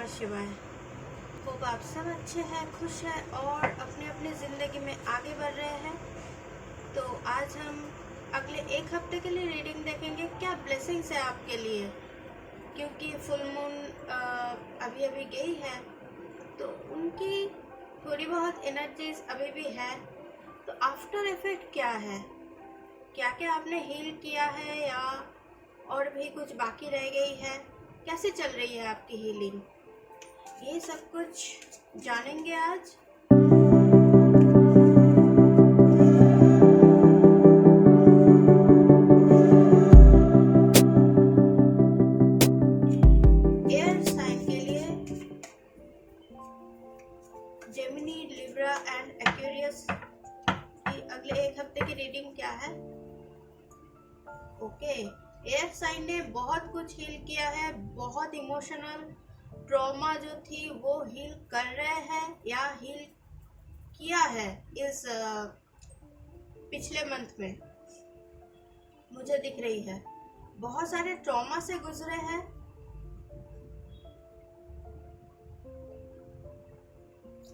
शिवाय। होप आप सब अच्छे हैं, खुश हैं और अपने अपने ज़िंदगी में आगे बढ़ रहे हैं। तो आज हम अगले एक हफ्ते के लिए रीडिंग देखेंगे, क्या ब्लेसिंग्स है आपके लिए, क्योंकि फुल मून अभी अभी गई है तो उनकी थोड़ी बहुत एनर्जीज अभी भी है। तो आफ्टर इफेक्ट क्या है, क्या क्या आपने हील किया है या और भी कुछ बाकी रह गई है, कैसे चल रही है आपकी हीलिंग, ये सब कुछ जानेंगे आज। एयर साइन के लिए जेमिनी, लिब्रा एंड एक्वेरियस की अगले एक हफ्ते की रीडिंग क्या है। ओके, एयर साइन ने बहुत कुछ हील किया है, बहुत इमोशनल ट्रॉमा जो थी वो हील कर रहे हैं या हील किया है इस पिछले मंथ में। मुझे दिख रही है बहुत सारे ट्रॉमा से गुजरे हैं।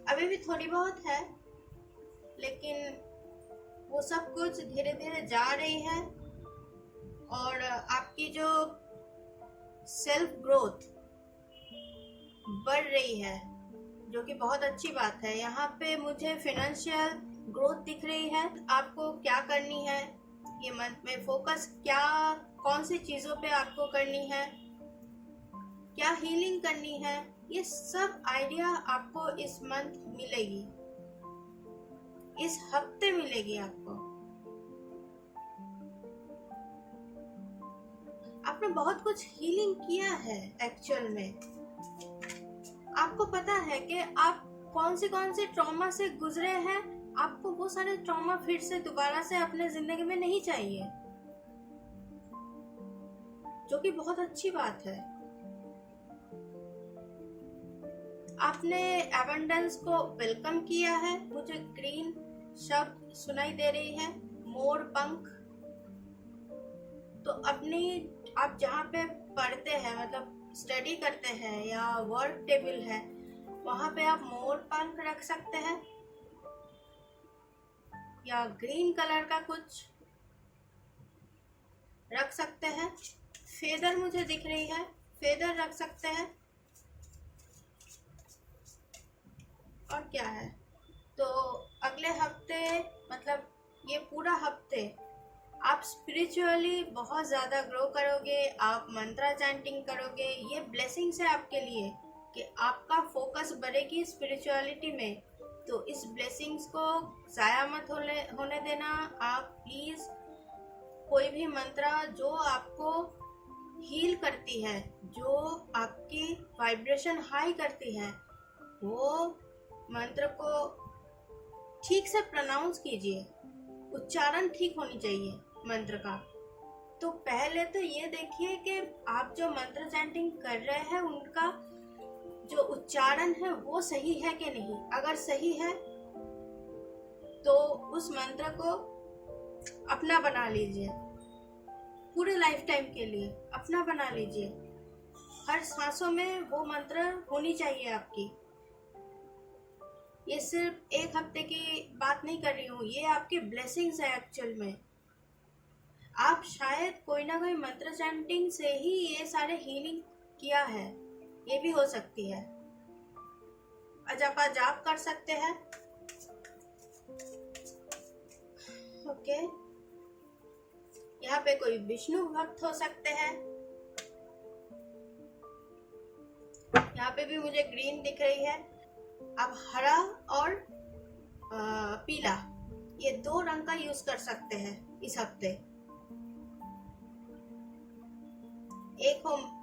अभी भी थोड़ी बहुत है, लेकिन वो सब कुछ धीरे धीरे जा रही है और आपकी जो सेल्फ ग्रोथ बढ़ रही है, जो कि बहुत अच्छी बात है। यहाँ पे मुझे फाइनेंशियल ग्रोथ दिख रही है। आपको क्या करनी है ये मंथ में, फोकस क्या, कौन सी चीजों पे आपको करनी है, क्या हीलिंग करनी है, ये सब आइडिया आपको इस मंथ मिलेगी, इस हफ्ते मिलेगी आपको। आपने बहुत कुछ हीलिंग किया है एक्चुअल में। आपको पता है कि आप कौन से ट्रॉमा से गुजरे हैं। आपको वो सारे ट्रॉमा फिर से दोबारा से अपने जिंदगी में नहीं चाहिए, जो कि बहुत अच्छी बात है। आपने एबंडेंस को वेलकम किया है। मुझे ग्रीन शब्द सुनाई दे रही है, मोर पंख। तो अपनी आप जहाँ पे पढ़ते हैं, मतलब स्टडी करते हैं या वर्क टेबल है, वहाँ पे आप मोर पंख रख सकते हैं या ग्रीन कलर का कुछ रख सकते हैं। फेदर मुझे दिख रही है, फेदर रख सकते हैं। और क्या है, तो अगले हफ्ते मतलब ये पूरा हफ्ते आप स्पिरिचुअली बहुत ज़्यादा ग्रो करोगे, आप मंत्रा चैंटिंग करोगे। ये ब्लेसिंग्स है आपके लिए कि आपका फोकस बढ़ेगी स्पिरिचुअलिटी में। तो इस ब्लेसिंग्स को ज़ाया मत होने देना। आप प्लीज़ कोई भी मंत्रा जो आपको हील करती है, जो आपकी वाइब्रेशन हाई करती है, वो मंत्र को ठीक से प्रोनाउंस कीजिए। उच्चारण ठीक होनी चाहिए मंत्र का। तो पहले तो ये देखिए कि आप जो मंत्र चैंटिंग कर रहे हैं उनका जो उच्चारण है वो सही है कि नहीं। अगर सही है तो उस मंत्र को अपना बना लीजिए, पूरे लाइफ टाइम के लिए अपना बना लीजिए। हर सांसों में वो मंत्र होनी चाहिए आपकी। ये सिर्फ एक हफ्ते की बात नहीं कर रही हूँ, ये आपकी ब्लेसिंग्स है एक्चुअल में। आप शायद कोई ना कोई मंत्र चैंटिंग से ही ये सारे हीलिंग किया है, ये भी हो सकती है। अजपा जाप कर सकते हैं। ओके, यहाँ पे कोई विष्णु भक्त हो सकते हैं। यहाँ पे भी मुझे ग्रीन दिख रही है। आप हरा और पीला, ये दो रंग का यूज कर सकते हैं इस हफ्ते।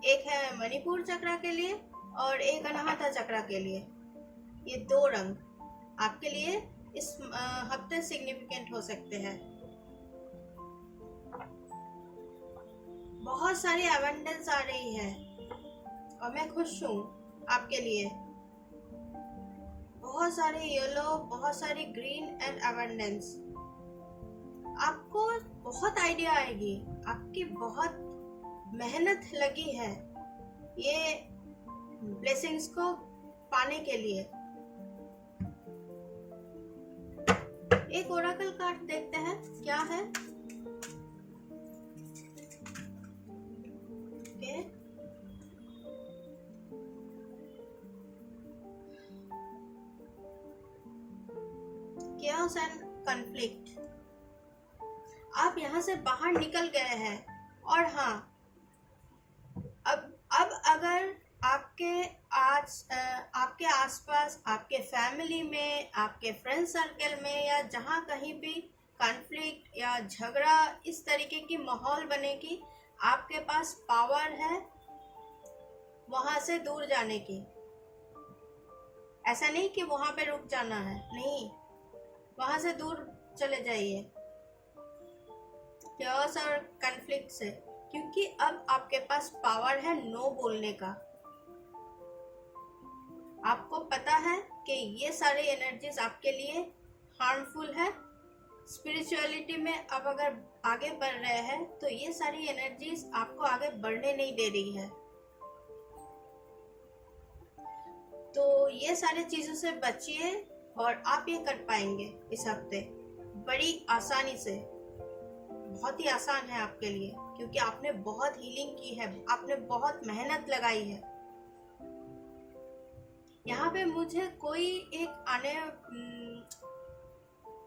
एक है मणिपुर चक्र के लिए और एक अनाहता चक्र के लिए। ये दो रंग आपके लिए इस हफ्ते सिग्निफिकेंट हो सकते हैं। बहुत सारी अबंडेंस आ रही है और मैं खुश हूँ आपके लिए। बहुत सारे येलो, बहुत सारी ग्रीन एंड अबंडेंस। आपको बहुत आइडिया आएगी, आपकी बहुत मेहनत लगी है। ये ब्लेसिंग्स को पाने के लिए। एक ओरेकल कार्ड देखते हैं क्या है। Okay, chaos and conflict. आप यहाँ से बाहर निकल गए हैं। और हाँ, अब अगर आपके आसपास, आपके फैमिली में, आपके फ्रेंड सर्कल में या जहाँ कहीं भी कॉन्फ्लिक्ट या झगड़ा इस तरीके की माहौल बनेगी, आपके पास पावर है वहाँ से दूर जाने की। ऐसा नहीं कि वहाँ पे रुक जाना है, नहीं, वहाँ से दूर चले जाइए chaos और कॉन्फ्लिक्ट से, क्योंकि अब आपके पास पावर है नो बोलने का। आपको पता है कि ये सारे एनर्जीज आपके लिए हार्मफुल है। स्पिरिचुअलिटी में अब अगर आगे बढ़ रहे हैं तो ये सारी एनर्जीज आपको आगे बढ़ने नहीं दे रही है। तो ये सारी चीजों से बचिए और आप ये कर पाएंगे इस हफ्ते बड़ी आसानी से। बहुत ही आसान है आपके लिए, क्योंकि आपने बहुत हीलिंग की है, आपने बहुत मेहनत लगाई है। यहाँ पे मुझे कोई एक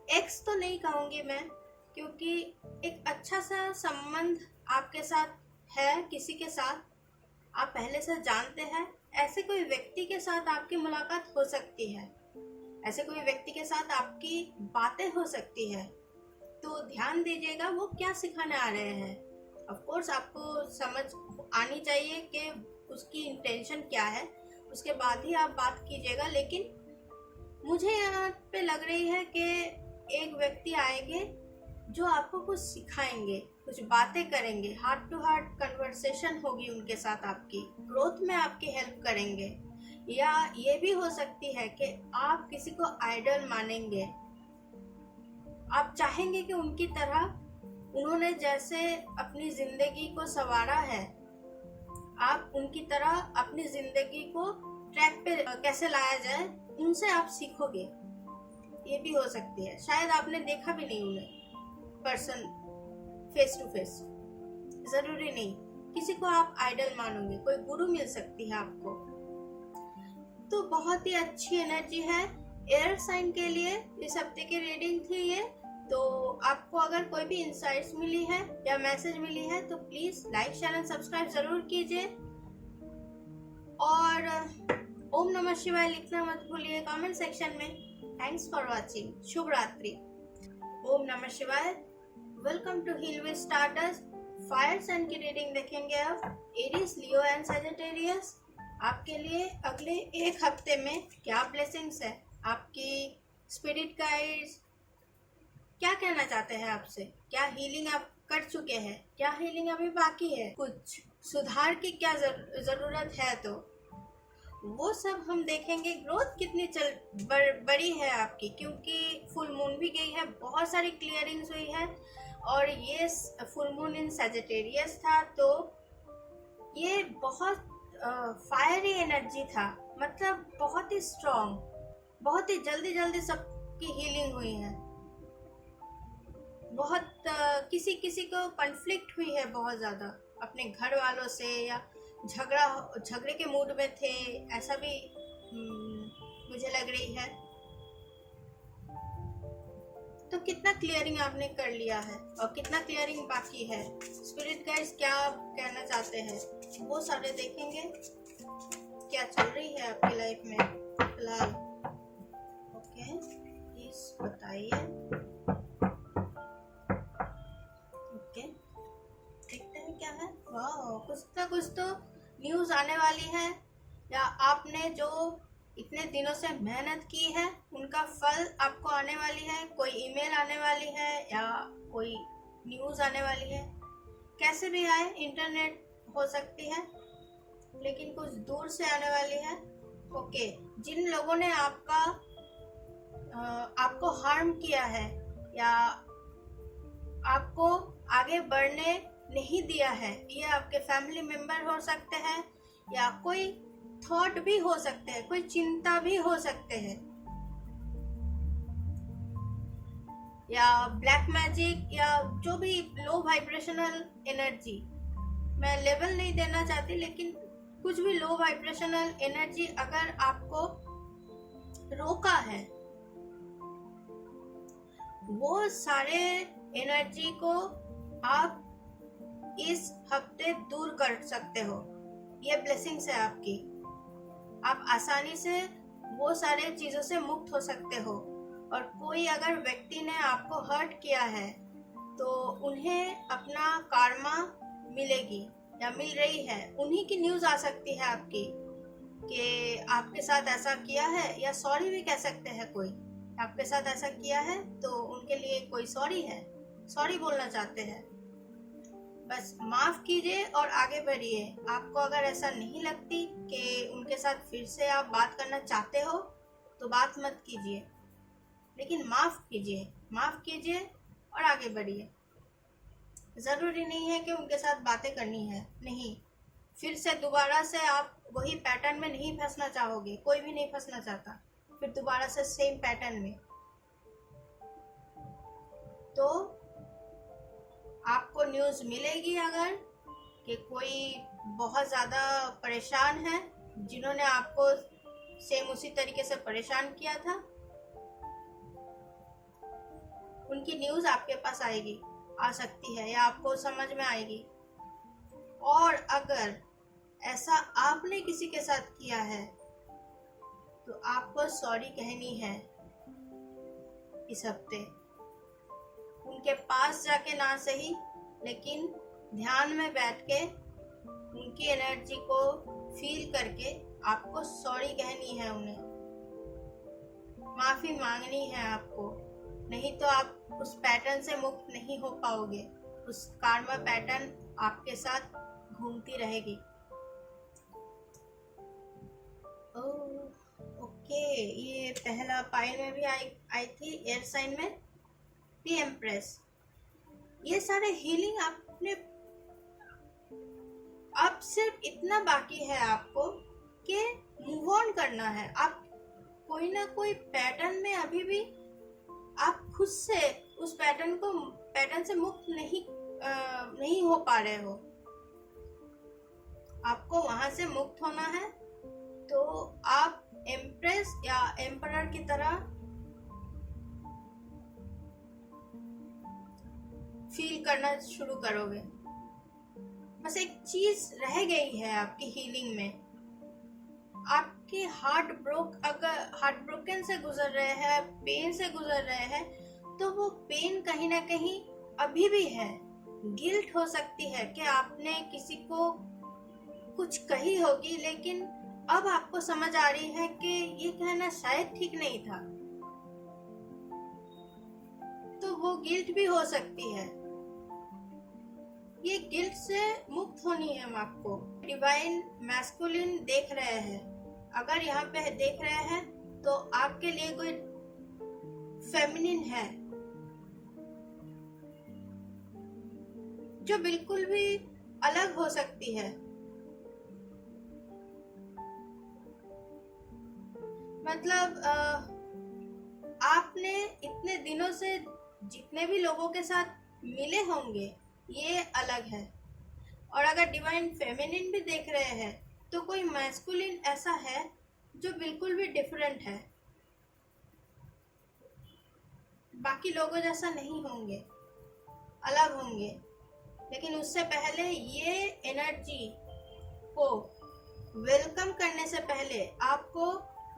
एक्स तो नहीं कहूंगी मैं, क्योंकि एक अच्छा सा संबंध आपके साथ है, किसी के साथ आप पहले से जानते हैं। ऐसे कोई व्यक्ति के साथ आपकी मुलाकात हो सकती है, ऐसे कोई व्यक्ति के साथ आपकी बातें हो सकती है। तो ध्यान दीजिएगा वो क्या सिखाने आ रहे हैं। ऑफ कोर्स आपको समझ आनी चाहिए कि उसकी इंटेंशन क्या है, उसके बाद ही आप बात कीजिएगा। लेकिन मुझे यहाँ पे लग रही है कि एक व्यक्ति आएंगे जो आपको कुछ सिखाएंगे, कुछ बातें करेंगे, हार्ट टू हार्ट कन्वर्सेशन होगी उनके साथ, आपकी ग्रोथ में आपकी हेल्प करेंगे। या ये भी हो सकती है कि आप किसी को आइडल मानेंगे, आप चाहेंगे कि उनकी तरह उन्होंने जैसे अपनी जिंदगी को संवारा है, आप उनकी तरह अपनी जिंदगी को ट्रैक पे कैसे लाया जाए उनसे आप सीखोगे। ये भी हो सकती है, शायद आपने देखा भी नहीं उन्हें पर्सन फेस टू फेस। जरूरी नहीं किसी को आप आइडल मानोगे, कोई गुरु मिल सकती है आपको। तो बहुत ही अच्छी एनर्जी है एयर साइन के लिए। इस हफ्ते की रीडिंग थी ये। तो आपको अगर कोई भी इंसाइट्स मिली है या मैसेज मिली है तो please like, share and subscribe जरूर कीजिए। और ओम नमः शिवाय लिखना मत भूलिए कमेंट सेक्शन में। Thanks for watching. शुभ रात्रि। ओम नमः शिवाय। Welcome to heal with stardust. Fire sign की रीडिंग देखेंगे अब। एरीज, लियो एंड सजिटेरियस, आपके लिए अगले एक हफ्ते में क्या ब्लेसिंग्स है, आपकी स्पिरिट गाइड्स क्या कहना चाहते हैं आपसे, क्या हीलिंग आप कर चुके हैं, क्या हीलिंग अभी बाकी है, कुछ सुधार की क्या जरूरत है, तो वो सब हम देखेंगे। ग्रोथ कितनी बड़ी है आपकी, क्योंकि फुल मून भी गई है, बहुत सारी क्लियरिंग्स हुई है। और ये फुल मून इन सजिटेरियस था, तो ये बहुत फायरी एनर्जी था, मतलब बहुत ही स्ट्रॉन्ग, बहुत ही जल्दी सबकी हीलिंग हुई है। बहुत किसी को कॉन्फ्लिक्ट हुई है बहुत ज़्यादा अपने घर वालों से, या झगड़े के मूड में थे, ऐसा भी मुझे लग रही है। तो कितना क्लियरिंग आपने कर लिया है और कितना क्लियरिंग बाकी है, स्पिरिट गाइड्स क्या कहना चाहते हैं, वो सारे देखेंगे। क्या चल रही है आपकी लाइफ में फिलहाल, ओके प्लीज बताइए। ओके, देखते हैं क्या है। वाह, कुछ तो न्यूज़ आने वाली है, या आपने जो इतने दिनों से मेहनत की है उनका फल आपको आने वाली है। कोई ईमेल आने वाली है या कोई न्यूज़ आने वाली है, कैसे भी आए, इंटरनेट हो सकती है, लेकिन कुछ दूर से आने वाली है। ओके, जिन लोगों ने आपको हार्म किया है या आपको आगे बढ़ने नहीं दिया है, ये आपके फैमिली मेंबर हो सकते हैं या कोई थॉट भी हो सकते हैं, कोई चिंता भी हो सकते हैं, या ब्लैक मैजिक, या जो भी लो वाइब्रेशनल एनर्जी, मैं लेवल नहीं देना चाहती, लेकिन कुछ भी लो वाइब्रेशनल एनर्जी अगर आपको रोका है, वो सारे एनर्जी को आप इस हफ्ते दूर कर सकते हो। ये ब्लेसिंग्स है आपकी, आप आसानी से वो सारे चीजों से मुक्त हो सकते हो। और कोई अगर व्यक्ति ने आपको हर्ट किया है तो उन्हें अपना कार्मा मिलेगी या मिल रही है, उन्हीं की न्यूज आ सकती है आपकी कि आपके साथ ऐसा किया है, या सॉरी भी कह सकते हैं, कोई आपके साथ ऐसा किया है तो उनके लिए कोई सॉरी है, सॉरी बोलना चाहते हैं। बस माफ कीजिए और आगे बढ़िए। आपको अगर ऐसा नहीं लगती कि उनके साथ फिर से आप बात करना चाहते हो तो बात मत कीजिए, लेकिन माफ कीजिए और आगे बढ़िए। जरूरी नहीं है कि उनके साथ बातें करनी है, नहीं, फिर से दोबारा से आप वही पैटर्न में नहीं फंसना चाहोगे, कोई भी नहीं फंसना चाहता फिर दोबारा से सेम पैटर्न में। तो आपको न्यूज़ मिलेगी अगर कि कोई बहुत ज़्यादा परेशान है, जिन्होंने आपको सेम उसी तरीके से परेशान किया था, उनकी न्यूज़ आपके पास आएगी, आ सकती है, या आपको समझ में आएगी। और अगर ऐसा आपने किसी के साथ किया है तो आपको सॉरी कहनी है इस हफ्ते। उनके पास जाके ना सही, लेकिन ध्यान में बैठ के उनकी एनर्जी को फील करके आपको सॉरी कहनी है, उन्हें माफी मांगनी है आपको। नहीं तो आप उस पैटर्न से मुक्त नहीं हो पाओगे, उस कार्मा पैटर्न आपके साथ घूमती रहेगी। ओके, ये पहला पाइल में भी आई थी, एयर साइन में दी एम्प्रेस। ये सारे हीलिंग आपने, अब सिर्फ इतना बाकी है आपको कि मूव ऑन करना है। आप कोई ना कोई पैटर्न में अभी भी आप खुद से उस पैटर्न से मुक्त नहीं हो पा रहे हो। आपको वहां से मुक्त होना है तो आप एम्प्रेस या एम्परर की तरह फील करना शुरू करोगे। बस एक चीज रह गई है आपकी हीलिंग में। आपके हार्ट ब्रोकन से गुजर रहे हैं, पेन से गुजर रहे हैं, तो वो पेन कहीं ना कहीं अभी भी है। गिल्ट हो सकती है कि आपने किसी को कुछ कही होगी, लेकिन अब आपको समझ आ रही है कि ये कहना शायद ठीक नहीं था, तो वो गिल्ट भी हो सकती है। ये गिल्ट से मुक्त होनी है आपको। डिवाइन मैस्कुलिन देख रहे हैं, अगर यहाँ पे देख रहे हैं तो आपके लिए कोई फेमिनिन है जो बिल्कुल भी अलग हो सकती है। मतलब आपने इतने दिनों से जितने भी लोगों के साथ मिले होंगे, ये अलग है। और अगर डिवाइन फेमिनिन भी देख रहे हैं तो कोई मैस्कुलिन ऐसा है जो बिल्कुल भी डिफरेंट है, बाकी लोगों जैसा नहीं होंगे, अलग होंगे। लेकिन उससे पहले ये एनर्जी को वेलकम करने से पहले आपको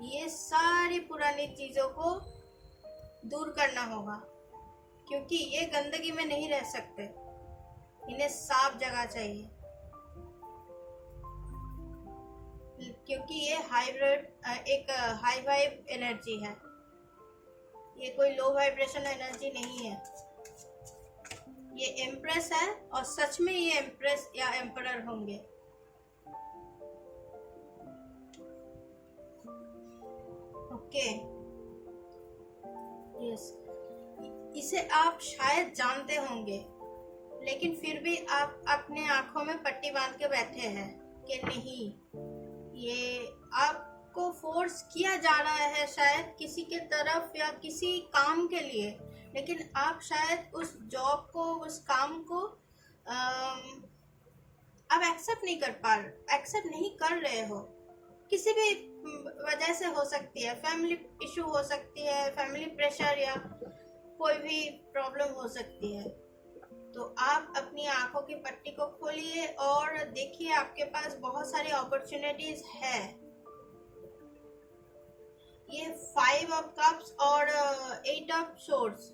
ये सारी पुरानी चीजों को दूर करना होगा, क्योंकि ये गंदगी में नहीं रह सकते, इन्हें साफ जगह चाहिए। क्योंकि ये एक हाई वाइब एनर्जी है, ये कोई लो वाइब्रेशन एनर्जी नहीं है। ये एम्प्रेस है और सच में ये एम्प्रेस या एम्परर होंगे। ओके, यस, इसे आप शायद जानते होंगे, लेकिन फिर भी आप अपने आंखों में पट्टी बांध के बैठे हैं कि नहीं, ये आपको फोर्स किया जा रहा है शायद किसी के तरफ या किसी काम के लिए, लेकिन आप शायद उस जॉब को, उस काम को आप एक्सेप्ट नहीं कर रहे हो। किसी भी वजह से हो सकती है, फैमिली इशू हो सकती है, फैमिली प्रेशर या कोई भी प्रॉब्लम हो सकती है। तो आप अपनी आंखों की पट्टी को खोलिए और देखिए आपके पास बहुत सारी अपॉर्चुनिटीज है। ये 5 ऑफ कप्स और 8 ऑफ सोर्ड्स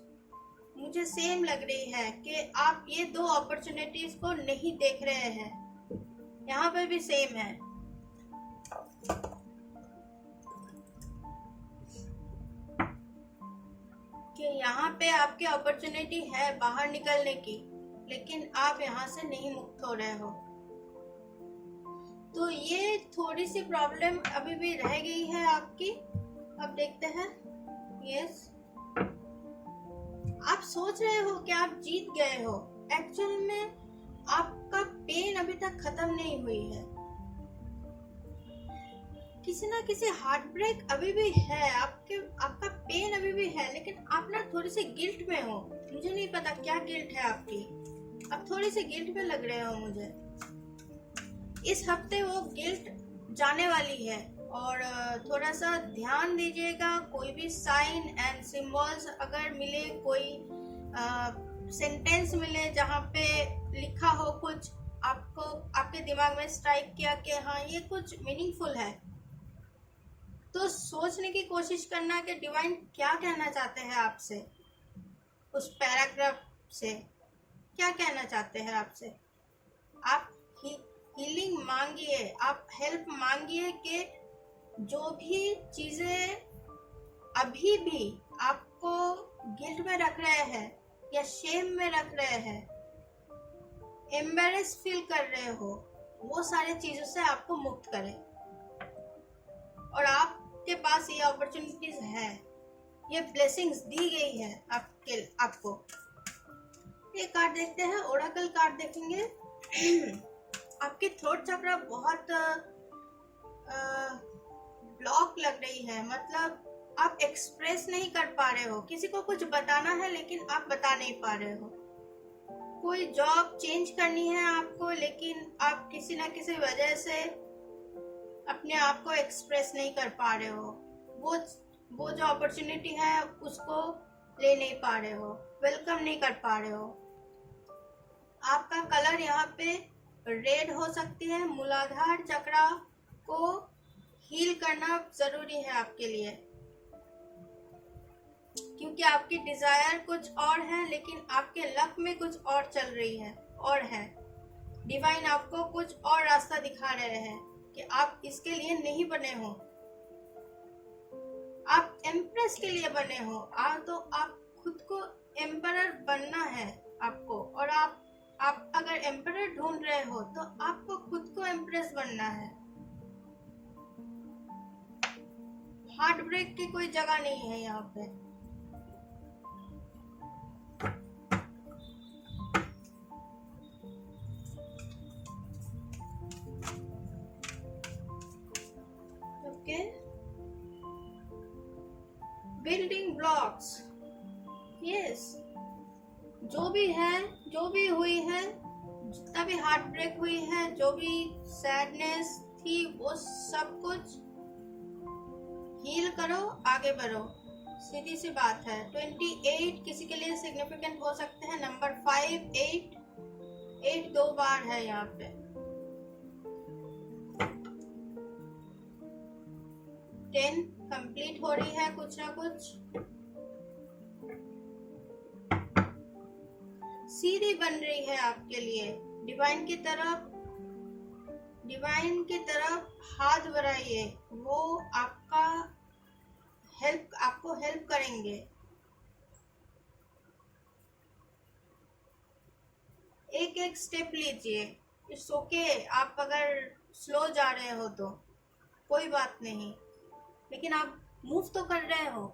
मुझे सेम लग रही है कि आप ये 2 अपॉर्चुनिटीज को नहीं देख रहे हैं। यहाँ पे भी सेम है। कि यहाँ पे आपकी अपॉर्चुनिटी है बाहर निकलने की, लेकिन आप यहाँ से नहीं मुक्त हो रहे हो। तो ये थोड़ी सी प्रॉब्लम अभी भी रह गई है आपकी। अब देखते हैं। यस, आप सोच रहे हो कि आप जीत गए हो, एक्चुअल में आपका पेन अभी तक खत्म नहीं हुई है। किसी ना किसी हार्ट ब्रेक अभी भी है, आपका पेन अभी भी है, लेकिन आप ना थोड़ी सी गिल्ट में हो। मुझे नहीं पता क्या गिल्ट है आपकी, आप थोड़ी सी गिल्ट में लग रहे हो मुझे। इस हफ्ते वो गिल्ट जाने वाली है और थोड़ा सा ध्यान दीजिएगा। कोई भी साइन एंड सिंबल्स अगर मिले, कोई सेंटेंस मिले जहाँ पे लिखा हो कुछ, आपको आपके दिमाग में स्ट्राइक किया कि हाँ ये कुछ मीनिंगफुल है, तो सोचने की कोशिश करना कि डिवाइन क्या कहना चाहते हैं आपसे। उस पैराग्राफ से क्या कहना चाहते हैं आपसे। आप हीलिंग मांगिए, आप हेल्प मांगिए कि जो भी चीजें अभी भी आपको गिल्ट में रख रहे हैं या शेम में रख रहे हैं, एम्बेरेस फील कर रहे हो, वो सारी चीजों से आपको मुक्त करें। और आपके पास ये अपॉर्चुनिटीज है, ये ब्लेसिंग्स दी गई है आपको। एक कार्ड देखते हैं, ओरेकल कार्ड देखेंगे। आपकी थ्रोट चक्र बहुत ब्लॉक लग रही है, मतलब आप एक्सप्रेस नहीं कर पा रहे हो। किसी को कुछ बताना है लेकिन आप बता नहीं पा रहे हो। कोई जॉब चेंज करनी है आपको, लेकिन आप किसी ना किसी वजह से अपने आप को एक्सप्रेस नहीं कर पा रहे हो। वो जो अपॉर्चुनिटी है उसको ले नहीं पा रहे हो, वेलकम नहीं कर पा रहे हो। आपका कलर यहाँ पे रेड हो सकती है। मूलाधार चक्र को हील करना जरूरी है आपके लिए, क्योंकि आपकी डिजायर कुछ और है लेकिन आपके लक में कुछ और चल रही है और है। डिवाइन आपको कुछ और रास्ता दिखा रहे हैं कि आप इसके लिए नहीं बने हो, आप एम्प्रेस के लिए बने हो। तो आप खुद को एम्परर बनना है आपको, और आप अगर एम्परर ढूंढ रहे हो तो आपको खुद को एम्प्रेस बनना है। हार्ट ब्रेक की कोई जगह नहीं है यहाँ पे। Okay, building blocks. यस, जो भी है, जो भी हुई है, जितना भी हार्ट ब्रेक हुई है, जो भी सैडनेस थी, वो सब कुछ हील करो, आगे बढ़ो। सीधी सी बात है। 28 किसी के लिए सिग्निफिकेंट हो सकते हैं। नंबर 5, 8 2 बार है यहाँ पे। 10 कंप्लीट हो रही है कुछ ना कुछ। सीधी बन रही है आपके लिए। डिवाइन की तरफ हाथ बढ़ाइए, वो आपको हेल्प करेंगे। एक एक स्टेप लीजिए। इट्स ओके, आप अगर स्लो जा रहे हो तो कोई बात नहीं, लेकिन आप मूव तो कर रहे हो।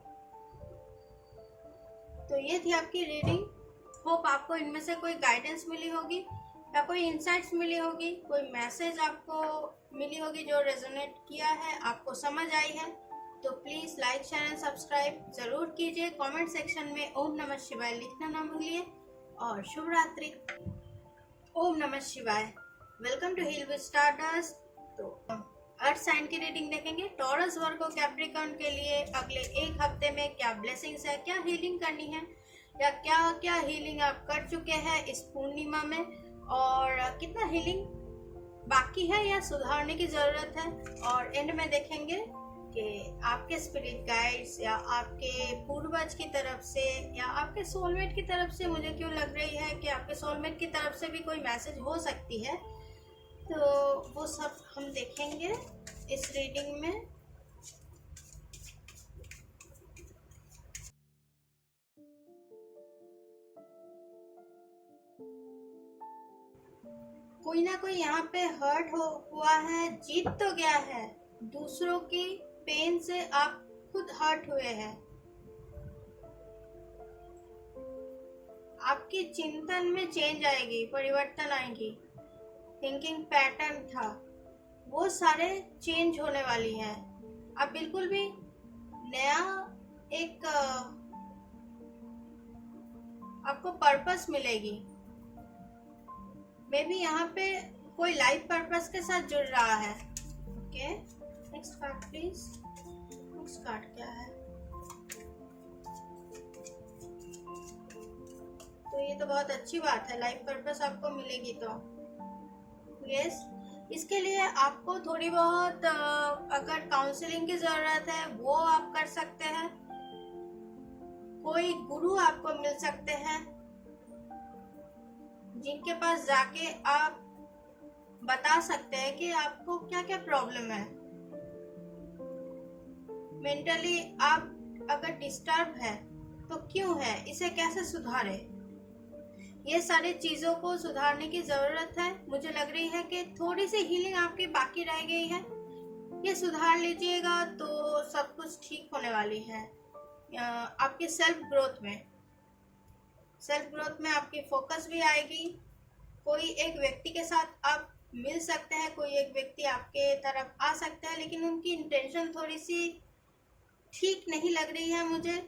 तो ये थी आपकी रीडिंग। होप आपको इनमें से कोई गाइडेंस मिली होगी। या कोई इंसाइट्स मिली होगी, कोई मैसेज आपको मिली होगी जो रेजोनेट किया है, आपको समझ आई है, तो please like share and subscribe ज़रूर कीजिए। कमेंट सेक्शन में ओम नमः शिवाय लिखना ना भूलिए और शुभ रात्रि। ओम नमः शिवाय। Welcome to heal with stardust. तो अर्थ साइन की रीडिंग देखेंगे। टॉरस, वर्गो, कैप्रिकॉर्न के लिए अगले एक हफ्ते में क्या ब्लेसिंग्स है, क्या हीलिंग करनी है, या क्या क्या हीलिंग आप कर चुके हैं इस पूर्णिमा में, और कितना हीलिंग बाकी है या सुधारने की ज़रूरत है। और एंड में देखेंगे कि आपके स्पिरिट गाइड्स या आपके पूर्वज की तरफ से या आपके सोलमेट की तरफ से, मुझे क्यों लग रही है कि आपके सोलमेट की तरफ से भी कोई मैसेज हो सकती है, तो वो सब हम देखेंगे इस रीडिंग में। कोई ना कोई यहाँ पे हर्ट हुआ है, जीत तो गया है, दूसरों की पेन से आप खुद हर्ट हुए हैं। आपकी चिंतन में चेंज आएगी, परिवर्तन आएगी। थिंकिंग पैटर्न था वो सारे चेंज होने वाली हैं। अब बिल्कुल भी नया एक आपको पर्पस मिलेगी। मे बी यहाँ पे कोई लाइफ पर्पस के साथ जुड़ रहा है। Okay, next card please. Next card क्या है? तो ये तो बहुत अच्छी बात है, लाइफ पर्पस आपको मिलेगी तो यस। इसके लिए आपको थोड़ी बहुत अगर काउंसलिंग की जरूरत है वो आप कर सकते हैं। कोई गुरु आपको मिल सकते हैं जिनके पास जाके आप बता सकते हैं कि आपको क्या क्या प्रॉब्लम है। मेंटली आप अगर डिस्टर्ब है तो क्यों है, इसे कैसे सुधारे, ये सारी चीजों को सुधारने की जरूरत है। मुझे लग रही है कि थोड़ी सी हीलिंग आपकी बाकी रह गई है, ये सुधार लीजिएगा तो सब कुछ ठीक होने वाली है। आपके सेल्फ ग्रोथ में आपकी फोकस भी आएगी। कोई एक व्यक्ति के साथ आप मिल सकते हैं, कोई एक व्यक्ति आपके तरफ आ सकता है, लेकिन उनकी इंटेंशन थोड़ी सी ठीक नहीं लग रही है मुझे।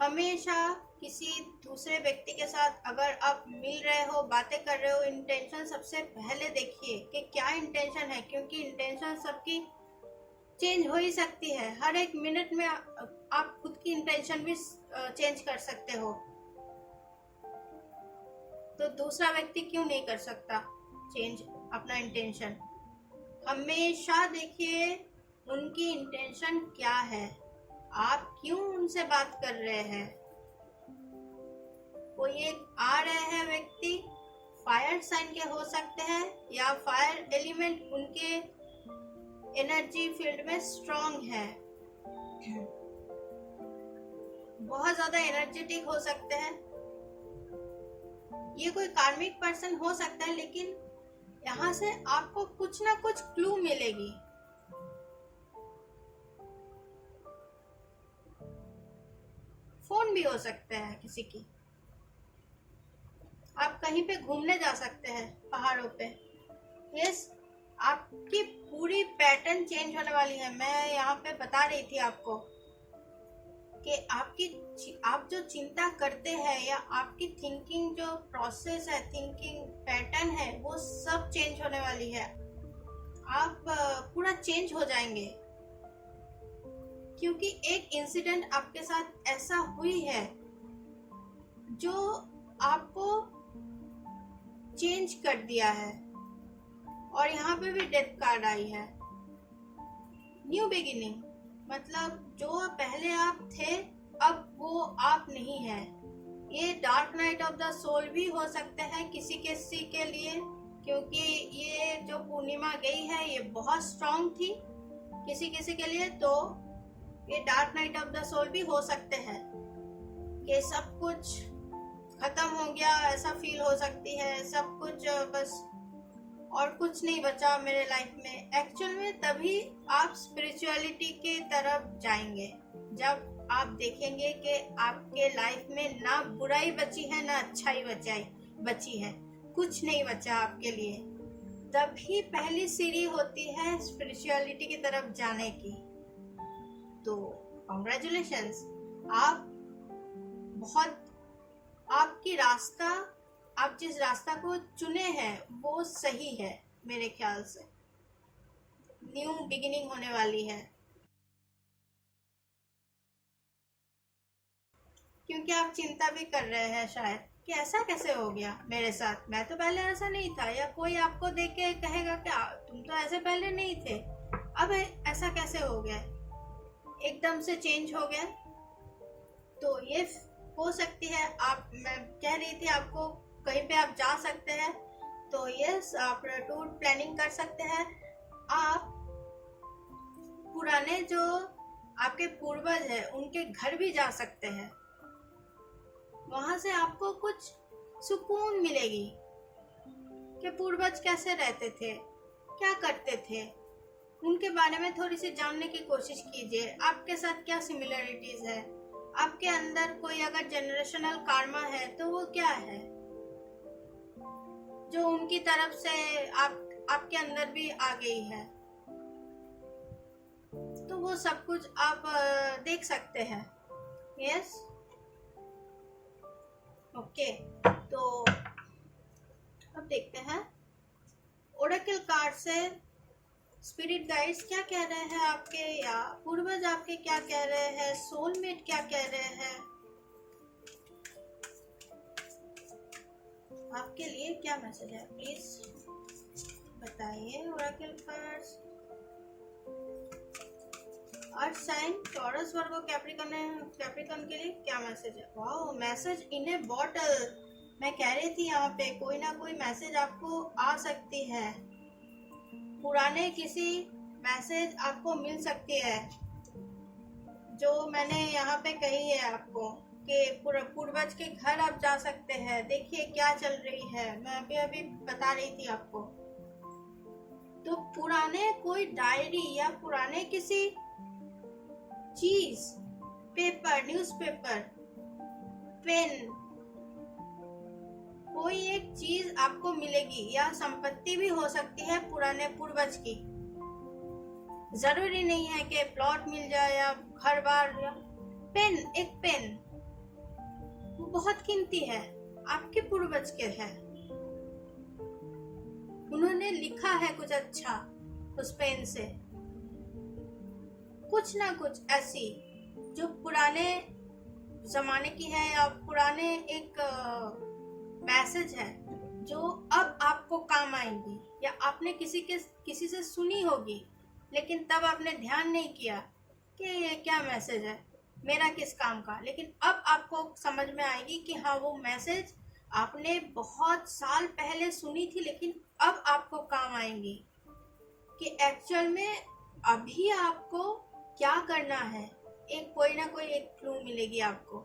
हमेशा किसी दूसरे व्यक्ति के साथ अगर आप मिल रहे हो, बातें कर रहे हो, इंटेंशन सबसे पहले देखिए कि क्या इंटेंशन है, क्योंकि इंटेंशन सबकी चेंज हो ही सकती है। हर एक मिनट में आप खुद की इंटेंशन भी चेंज कर सकते हो, तो दूसरा व्यक्ति क्यों नहीं कर सकता चेंज अपना इंटेंशन। हमेशा देखिए उनकी इंटेंशन क्या है, आप क्यों उनसे बात कर रहे हैं। कोई एक आ रहे हैं व्यक्ति, फायर साइन के हो सकते हैं या फायर एलिमेंट उनके एनर्जी फील्ड में स्ट्रांग है, बहुत ज्यादा एनर्जेटिक हो सकते हैं। ये कोई कार्मिक पर्सन हो सकता है, लेकिन यहाँ से आपको कुछ ना कुछ क्लू मिलेगी। फोन भी हो सकता है किसी की। आप कहीं पे घूमने जा सकते हैं पहाड़ों पे। यस, आपकी पूरी पैटर्न चेंज होने वाली है। मैं यहाँ पे बता रही थी आपको कि आप जो चिंता करते हैं या आपकी थिंकिंग जो प्रोसेस है, थिंकिंग पैटर्न है, वो सब चेंज होने वाली है। आप पूरा चेंज हो जाएंगे, क्योंकि एक इंसिडेंट आपके साथ ऐसा हुई है जो आपको चेंज कर दिया है। और यहाँ पे भी डेथ कार्ड आई है। न्यू बिगिनिंग, मतलब जो पहले आप थे अब वो आप नहीं है। ये dark night of the soul भी हो सकते हैं किसी किसी के लिए, क्योंकि ये जो पूर्णिमा गई है ये बहुत स्ट्रांग थी किसी किसी के लिए। तो ये dark night of the soul भी हो सकते हैं कि सब कुछ खत्म हो गया, ऐसा फील हो सकती है, सब कुछ बस और कुछ नहीं बचा मेरे लाइफ में। एक्चुअल में तभी आप स्पिरिचुअलिटी के तरफ जाएंगे जब आप देखेंगे कि आपके लाइफ में ना बुराई बची है ना अच्छाई बची है। कुछ नहीं बचा आपके लिए। तभी पहली सीढ़ी होती है स्पिरिचुअलिटी की तरफ जाने की। तो कॉन्ग्रेचुलेशंस, आप बहुत, आपकी रास्ता, आप जिस रास्ता को चुने हैं वो सही है। मेरे ख्याल से न्यू बिगिनिंग होने वाली है, क्योंकि आप चिंता भी कर रहे हैं शायद कि ऐसा कैसे हो गया मेरे साथ, मैं तो पहले ऐसा नहीं था। या कोई आपको देख के कहेगा कि तुम तो ऐसे पहले नहीं थे, अब ऐसा कैसे हो गया, एकदम से चेंज हो गया। तो ये हो सकती है, आप, मैं कह रही थी आपको कहीं पे आप जा सकते हैं, तो यस आप टूर प्लानिंग कर सकते हैं। आप पुराने जो आपके पूर्वज है उनके घर भी जा सकते हैं, वहां से आपको कुछ सुकून मिलेगी कि पूर्वज कैसे रहते थे, क्या करते थे, उनके बारे में थोड़ी सी जानने की कोशिश कीजिए। आपके साथ क्या सिमिलरिटीज है, आपके अंदर कोई अगर जनरेशनल कार्मा है तो वो क्या है जो उनकी तरफ से आपके अंदर भी आ गई है। तो वो सब कुछ आप देख सकते हैं। Yes, okay. तो अब देखते हैं ओरेकल कार्ड से स्पिरिट गाइड्स क्या कह रहे हैं आपके, या पूर्वज आपके क्या कह रहे हैं, सोलमेट क्या कह रहे हैं, आपके लिए क्या मैसेज है, प्लीज बताइए। Oracle cards, earth sign, Taurus, Virgo, Capricorn के लिए क्या मैसेज है। Wow, message in a bottle. मैं कह रही थी यहाँ पे कोई ना कोई मैसेज आपको आ सकती है, पुराने किसी मैसेज आपको मिल सकती है, जो मैंने यहाँ पे कही है आपको कि पूर्वज के घर आप जा सकते हैं, देखिए क्या चल रही है, मैं अभी बता रही थी आपको। तो पुराने कोई डायरी या पुराने किसी चीज, पेपर, न्यूज़पेपर, पेन, कोई एक चीज आपको मिलेगी, या संपत्ति भी हो सकती है पुराने पूर्वज की। जरूरी नहीं है कि प्लॉट मिल जाए या घर बार, या पेन, एक पेन वो बहुत कीमती है, आपके पूर्वज के है, उन्होंने लिखा है कुछ अच्छा उस पेन से, कुछ ना कुछ ऐसी जो पुराने जमाने की है, या पुराने एक मैसेज है जो अब आपको काम आएंगी, या आपने किसी से सुनी होगी, लेकिन तब आपने ध्यान नहीं किया कि ये क्या मैसेज है, मेरा किस काम का। लेकिन अब आपको समझ में आएगी कि हाँ, वो मैसेज आपने बहुत साल पहले सुनी थी, लेकिन अब आपको काम आएंगी कि एक्चुअल में अभी आपको क्या करना है। एक कोई ना कोई एक क्लू मिलेगी आपको,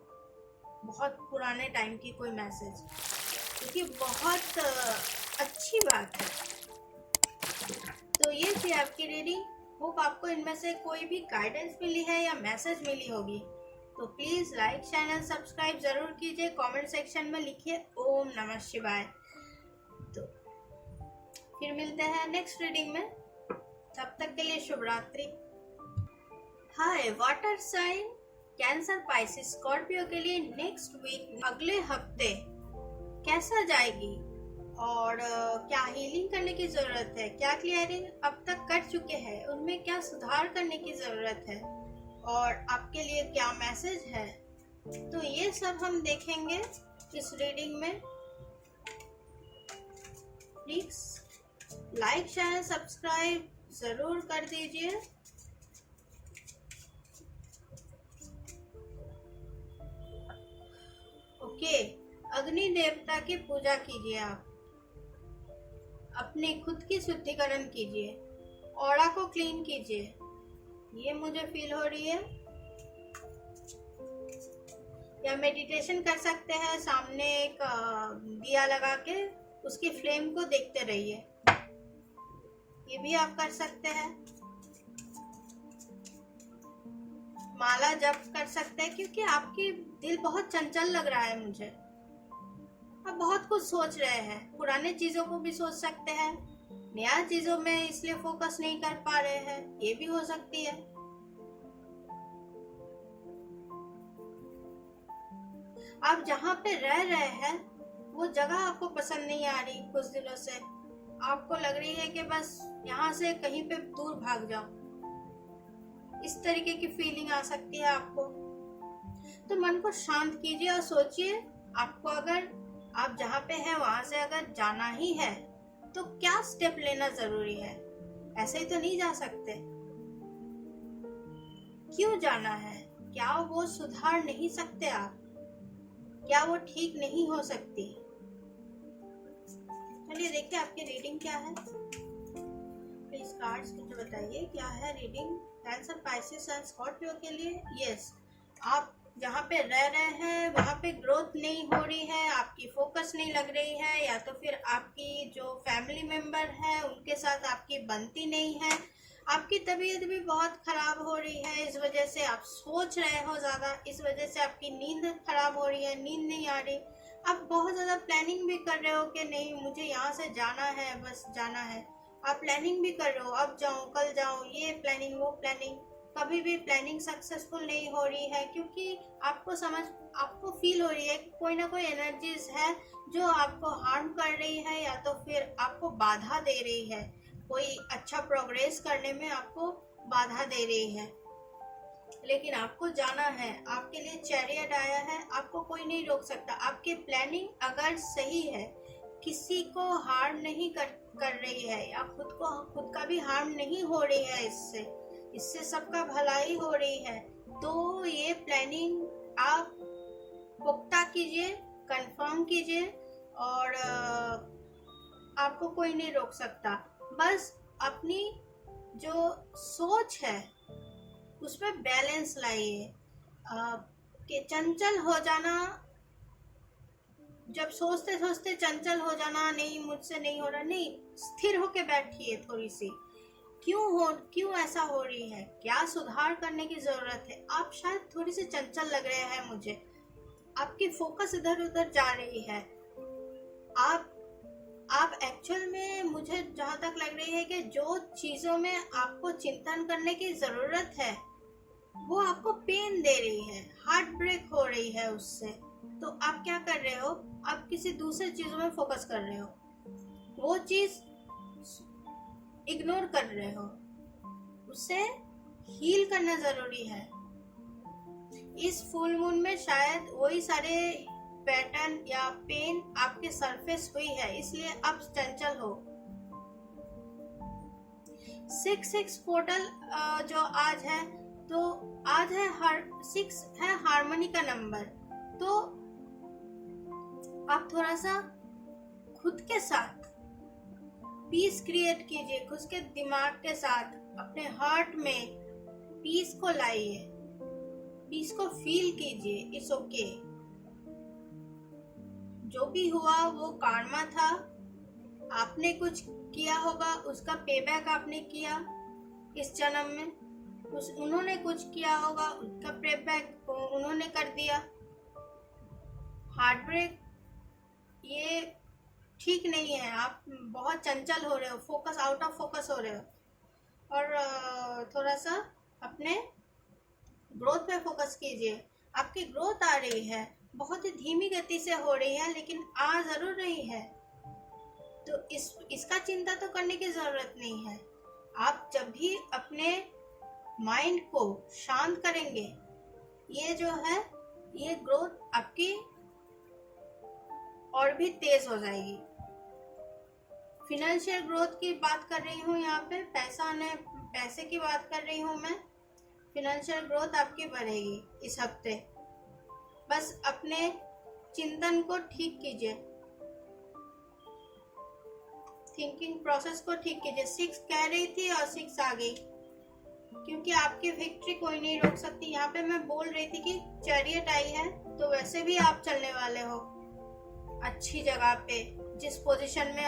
बहुत पुराने टाइम की कोई मैसेज, क्योंकि बहुत अच्छी बात है। तो ये थी आपकी रीडिंग। होप आपको इनमें से कोई भी गाइडेंस मिली है या मैसेज मिली होगी। तो प्लीज लाइक, चैनल सब्सक्राइब जरूर कीजिए, कमेंट सेक्शन में लिखिए ओम नमः शिवाय। तो फिर मिलते हैं नेक्स्ट रीडिंग में, तब तक के लिए शुभ रात्रि। Hi water sign, Cancer, Pisces, Scorpio के लिए नेक्स्ट वीक, अगले हफ्ते कैसा जाएगी, और क्या हीलिंग करने की जरूरत है, क्या क्लियरिंग अब तक कर चुके हैं, उनमें क्या सुधार करने की जरूरत है, और आपके लिए क्या मैसेज है। तो ये सब हम देखेंगे इस रीडिंग में। प्लीज लाइक, चैनल सब्सक्राइब जरूर कर दीजिए। ओके, अग्नि देवता की पूजा कीजिए, आप अपने खुद की शुद्धिकरण कीजिए, ऑरा को क्लीन कीजिए, ये मुझे फील हो रही है। या मेडिटेशन कर सकते हैं, सामने एक दिया लगा के उसकी फ्लेम को देखते रहिए, ये भी आप कर सकते हैं। माला जप कर सकते हैं, क्योंकि आपकी दिल बहुत चंचल लग रहा है मुझे, आप बहुत कुछ सोच रहे हैं, पुराने चीजों को भी सोच सकते हैं, नया चीजों में इसलिए फोकस नहीं कर पा रहे हैं, ये भी हो सकती है। आप जहाँ पे रह रहे हैं वो जगह आपको पसंद नहीं आ रही, कुछ दिनों से आपको लग रही है कि बस यहाँ से कहीं पे दूर भाग जाओ, इस तरीके की फीलिंग आ सकती है आपको। तो मन को शांत कीजिए और सोचिए, आपको अगर आप जहाँ पे हैं वहां से अगर जाना ही है तो क्या स्टेप लेना जरूरी है। ऐसे ही तो नहीं जा सकते। क्यों जाना है? क्या वो सुधार नहीं सकते आप? क्या वो ठीक नहीं हो सकती? चलिए देखिए आपकी रीडिंग क्या है। प्लीज कार्ड्स मुझे बताइए क्या है reading cancer, Pisces and Scorpio के लिए। यस, आप जहाँ पे रह रहे हैं वहाँ पे ग्रोथ नहीं हो रही है, आपकी फोकस नहीं लग रही है, या तो फिर आपकी जो फैमिली मेंबर है उनके साथ आपकी बनती नहीं है, आपकी तबीयत भी बहुत खराब हो रही है, इस वजह से आप सोच रहे हो ज़्यादा, इस वजह से आपकी नींद खराब हो रही है, नींद नहीं आ रही। आप बहुत ज़्यादा प्लानिंग भी कर रहे हो कि नहीं मुझे यहाँ से जाना है, बस जाना है। आप प्लानिंग भी कर रहे हो, अब जाऊँ कल जाऊँ, ये प्लानिंग वो प्लानिंग, कभी भी प्लानिंग सक्सेसफुल नहीं हो रही है, क्योंकि आपको फील हो रही है कि कोई ना कोई एनर्जीज है जो आपको हार्म कर रही है या तो फिर आपको बाधा दे रही है, कोई अच्छा प्रोग्रेस करने में आपको बाधा दे रही है। लेकिन आपको जाना है, आपके लिए चैरियट आया है, आपको कोई नहीं रोक सकता। आपकी प्लानिंग अगर सही है, किसी को हार्म नहीं कर रही है या खुद का भी हार्म नहीं हो रही है, इससे सबका भलाई हो रही है, तो ये प्लानिंग आप पुख्ता कीजिए, कंफर्म कीजिए और आपको कोई नहीं रोक सकता। बस अपनी जो सोच है उसमें बैलेंस लाइए। कि चंचल हो जाना, जब सोचते सोचते चंचल हो जाना, नहीं मुझसे नहीं हो रहा, नहीं, स्थिर होके बैठिए थोड़ी सी। क्यों ऐसा हो रही है, क्या सुधार करने की जरूरत है। आप शायद थोड़ी सी चंचल लग रहे हैं मुझे, आपकी फोकस इधर उधर जा रही है। आप एक्चुअल में मुझे जहाँ तक लग रही है कि जो चीजों में आपको चिंतन करने की जरूरत है वो आपको पेन दे रही है, हार्ट ब्रेक हो रही है उससे, तो आप क्या कर रहे हो, आप किसी दूसरे चीजों में फोकस कर रहे हो, वो चीज इग्नोर कर रहे हो, उसे हील करना जरूरी है। इस फुल मून में शायद वही सारे पैटर्न या पेन आपके सरफेस हुई है, इसलिए आप चंचल हो। 6 पोर्टल जो आज है, तो आज है 6 है हार्मनी का नंबर। तो आप थोड़ा सा खुद के साथ पीस क्रिएट कीजिए, खुद के दिमाग के साथ अपने हार्ट में पीस को लाइए, पीस को फील कीजिए। इट्स ओके, जो भी हुआ वो कार्मा था, आपने कुछ किया होगा, उसका पेबैक आपने किया इस जन्म में, उन्होंने कुछ किया होगा, उसका पेबैक उन्होंने कर दिया। हार्ट ब्रेक ये ठीक नहीं है, आप बहुत चंचल हो रहे हो, फोकस आउट ऑफ फोकस हो रहे हो, और थोड़ा सा अपने ग्रोथ पे फोकस कीजिए। आपकी ग्रोथ आ रही है, बहुत ही धीमी गति से हो रही है, लेकिन आ जरूर रही है, तो इसका चिंता तो करने की जरूरत नहीं है। आप जब भी अपने माइंड को शांत करेंगे, ये जो है ये ग्रोथ आपकी और भी तेज हो जाएगी। फिनेंशियल ग्रोथ की बात कर रही हूँ यहाँ पे, पैसे की बात कर रही हूँ मैं। फिनेंशियल ग्रोथ आपकी बढ़ेगी इस हफ्ते। बस अपने चिंतन को ठीक कीजिए, थिंकिंग प्रोसेस को ठीक कीजिए। 6 कह रही थी और 6 आ गई, क्योंकि आपकी विक्ट्री कोई नहीं रोक सकती। यहाँ पे मैं बोल रही थी कि चैरियट आई है, तो वैसे भी आप चलने वाले हो अच्छी जगह पे, जिस पोजीशन में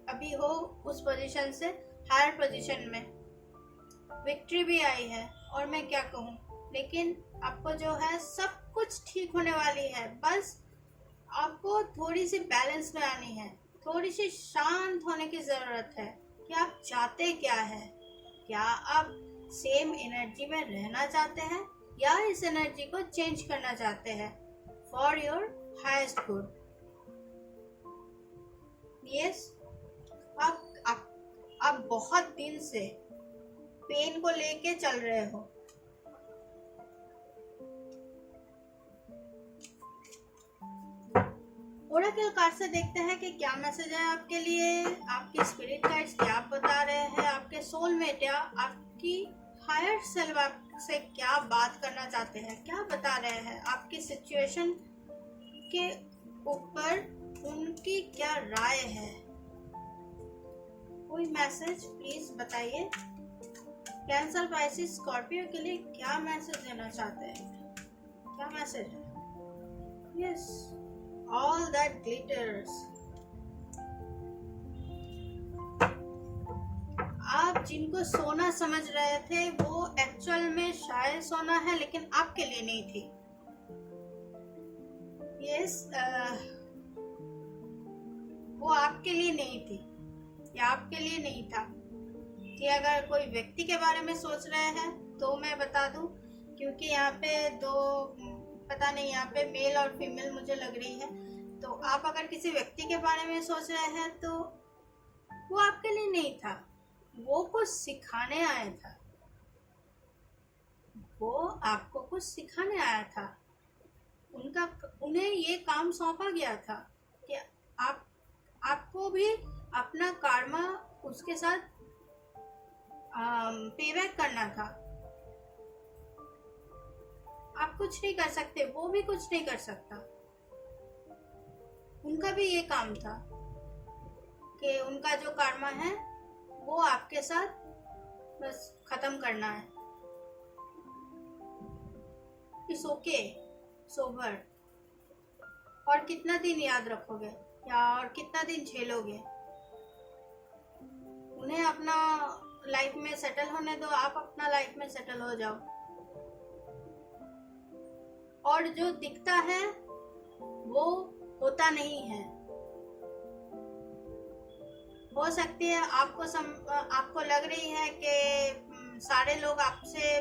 अभी हो उस पोजीशन से हायर पोजीशन में विक्ट्री भी आई है, और मैं क्या कहूँ। लेकिन आपको जो है सब कुछ ठीक होने वाली है, बस आपको थोड़ी सी बैलेंस में आनी है, थोड़ी सी शांत होने की ज़रूरत है कि आप चाहते क्या है। क्या आप सेम एनर्जी में रहना चाहते हैं या इस एनर्जी को चेंज करना चाहते हैं for your highest good. Yes, आप बहुत दिन से पेन को लेके चल रहे हो। ओरेकल कार्ड से देखते हैं कि क्या मैसेज है आपके लिए, आपकी स्पिरिट गाइड्स क्या बता रहे हैं, आपके सोलमेट या आपकी हायर सेल्फ आपसे क्या बात करना चाहते हैं, क्या बता रहे हैं, आपकी सिचुएशन के ऊपर उनकी क्या राय है। कोई मैसेज प्लीज बताइए। कैंसर, पाइसिस, स्कॉर्पियो के लिए क्या मैसेज देना चाहते हैं, क्या मैसेज है। Yes, all that glitters. आप जिनको सोना समझ रहे थे वो एक्चुअल में शायद सोना है, लेकिन आपके लिए नहीं थी। यस, वो आपके लिए नहीं थी या आपके लिए नहीं था। कि अगर कोई व्यक्ति के बारे में सोच रहे हैं तो मैं बता दूं, क्योंकि यहाँ पे दो, पता नहीं, यहाँ पे मेल और फीमेल मुझे लग रही है। तो आप अगर किसी व्यक्ति के बारे में सोच रहे हैं तो वो आपके लिए नहीं था, वो कुछ सिखाने आया था, वो आपको कुछ सिखाने आया था। उन्हें ये काम सौंपा गया था कि आपको भी अपना कार्मा उसके साथ पेबैक करना था। आप कुछ नहीं कर सकते, वो भी कुछ नहीं कर सकता। उनका भी ये काम था कि उनका जो कार्मा है वो आपके साथ बस खत्म करना है। It's okay, sober. और कितना दिन याद रखोगे या और कितना दिन झेलोगे। उन्हें अपना लाइफ में सेटल होने दो, आप अपना लाइफ में सेटल हो जाओ। और जो दिखता है वो होता नहीं है। हो सकती है आपको लग रही है कि सारे लोग आपसे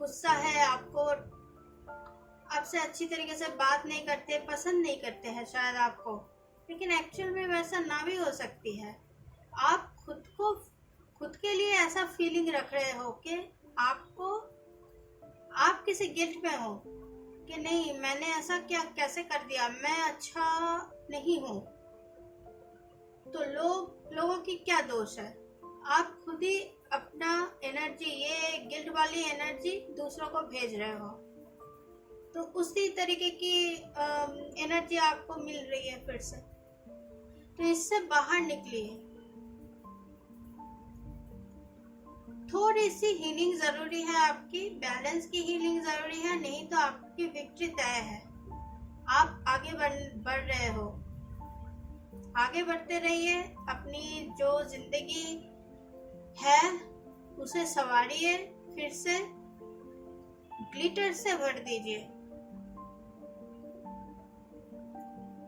गुस्सा है, आपसे अच्छी तरीके से बात नहीं करते, पसंद नहीं करते हैं शायद आपको, लेकिन एक्चुअल में वैसा ना भी हो सकती है। आप खुद के लिए ऐसा फीलिंग रख रहे हो कि आप किसी गिल्ट में हो कि नहीं, मैंने ऐसा कैसे कर दिया, मैं अच्छा नहीं हूँ। तो लोगों की क्या दोष है। आप खुद ही अपना एनर्जी, ये गिल्ट वाली एनर्जी दूसरों को भेज रहे हो। तो उसी तरीके की एनर्जी आपको मिल रही है फिर से। तो इससे बाहर निकलिए। थोड़ी सी हीलिंग जरूरी है, आपकी बैलेंस की हीलिंग जरूरी है, नहीं तो आपकी विक्ट्री तय है। आप आगे बढ़ रहे हो, आगे बढ़ते रहिए। अपनी जो जिंदगी है उसे संवारिए, फिर से ग्लिटर से भर दीजिए।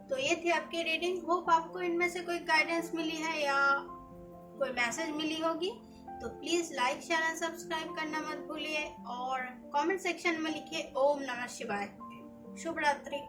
तो ये थी आपकी रीडिंग। होप आपको इनमें से कोई गाइडेंस मिली है या कोई मैसेज मिली होगी। तो please like, share and subscribe करना मत भूलिए और कमेंट सेक्शन में लिखिए ओम नमः शिवाय। शुभ रात्रि।